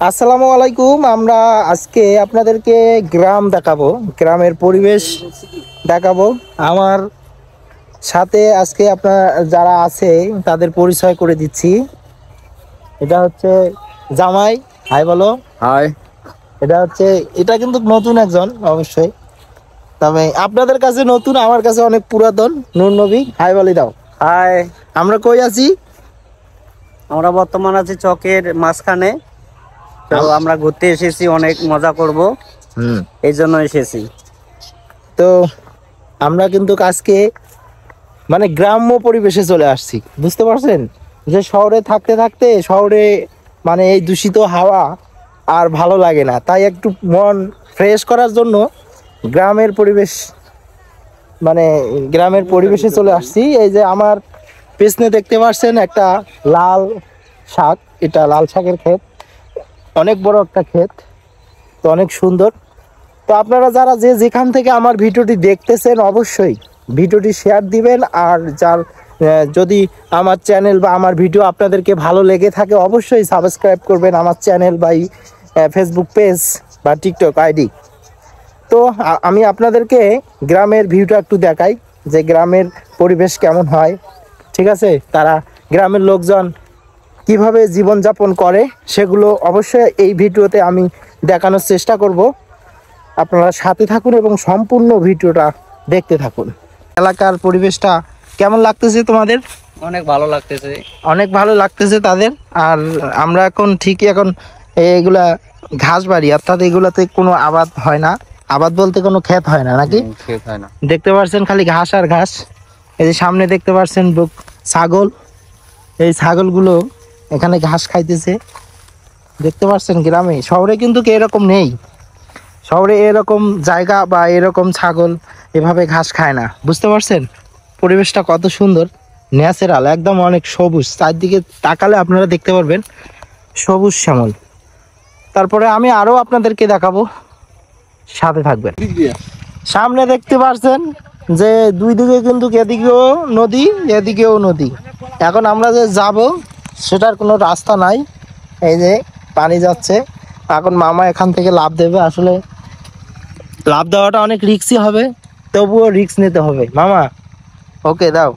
আসসালামু আলাইকুম। আমরা আজকে আপনাদেরকে গ্রাম দেখাবো, গ্রামের পরিবেশ দেখাবো। আমার সাথে আজকে আপনার যারা আছে তাদের পরিচয় করে দিচ্ছি। এটা হচ্ছে জামাই, হাই বলো। হাই। এটা কিন্তু নতুন একজন অবশ্যই, তবে আপনাদের কাছে নতুন, আমার কাছে অনেক পুরাতন। নূর নবী, হাই বলে দাও। হাই। আমরা কই আছি? আমরা বর্তমান আছি চকের মাঝখানে। তো আমরা ঘুরতে এসেছি, অনেক মজা করব, এই জন্য এসেছি। তো আমরা কিন্তু আজকে মানে গ্রাম্য পরিবেশে চলে আসছি, বুঝতে পারছেন? যে শহরে থাকতে থাকতে শহরে মানে এই দূষিত হাওয়া আর ভালো লাগে না, তাই একটু মন ফ্রেশ করার জন্য গ্রামের পরিবেশ মানে গ্রামের পরিবেশে চলে আসছি। এই যে আমার পেছনে দেখতে পাচ্ছেন একটা লাল শাক, এটা লাল শাকের ক্ষেত, অনেক বড় একটা ক্ষেত, তো অনেক সুন্দর। তো আপনারা যারা যে যেখান থেকে আমার ভিডিওটি দেখতেছেন অবশ্যই ভিডিওটি শেয়ার দিবেন। আর যার যদি আমার চ্যানেল বা আমার ভিডিও আপনাদেরকে ভালো লেগে থাকে অবশ্যই সাবস্ক্রাইব করবেন আমার চ্যানেল বা ফেসবুক পেজ বা টিকটক আইডি। তো আমি আপনাদেরকে গ্রামের ভিউটা একটু দেখাই, যে গ্রামের পরিবেশ কেমন হয়, ঠিক আছে? তারা গ্রামের লোকজন কিভাবে জীবনযাপন করে সেগুলো অবশ্যই এই ভিডিওতে আমি দেখানোর চেষ্টা করব। আপনারা সাথে থাকুন এবং সম্পূর্ণ ভিডিওটা দেখতে থাকুন। এলাকার পরিবেশটা কেমন লাগতেছে তোমাদের? অনেক ভালো লাগতেছে। অনেক ভালো লাগতেছে তাদের। আর আমরা এখন ঠিকই এখন এইগুলা ঘাস বাড়ি, অর্থাৎ এগুলাতে কোনো আবাদ হয় না। আবাদ বলতে কোনো ক্ষেত হয় না, নাকি? ক্ষেত হয় না। দেখতে পাচ্ছেন খালি ঘাস আর ঘাস। এই যে সামনে দেখতে পাচ্ছেন ছাগল, এই ছাগলগুলো এখানে ঘাস খাইতেছে, দেখতে পাচ্ছেন। গ্রামে, শহরে কিন্তু এরকম নেই। শহরে এরকম জায়গা বা এরকম ছাগল এভাবে ঘাস খায় না, বুঝতে পারছেন? পরিবেশটা কত সুন্দর, ন্যাচারাল, একদম অনেক সবুজ। চারদিকে তাকালে আপনারা দেখতে পারবেন সবুজ শ্যামল। তারপরে আমি আরো আপনাদেরকে দেখাবো, সাথে থাকবেন। সামনে দেখতে পাচ্ছেন যে দুই দিকে কিন্তু এদিকেও নদী এদিকেও নদী। এখন আমরা যে যাব সেটার কোনো রাস্তা নাই, এই যে পানি যাচ্ছে। এখন মামা এখান থেকে লাফ দেবে, আসলে লাফ দেওয়াটা অনেক রিস্কি হবে, তবুও রিস্ক নিতে হবে। মামা ওকে দাও।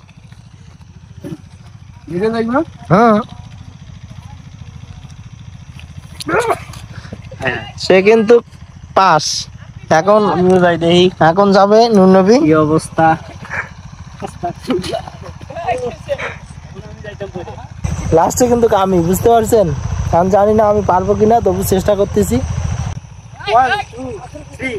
হ্যাঁ, সে কিন্তু পাস। এখন এখন যাবে নূর নবী। কি অবস্থা! লাস্টে কিন্তু আমি, বুঝতে পারছেন? আমি জানি না আমি পারবো কিনা, তবু চেষ্টা করতেছি। 1 2 3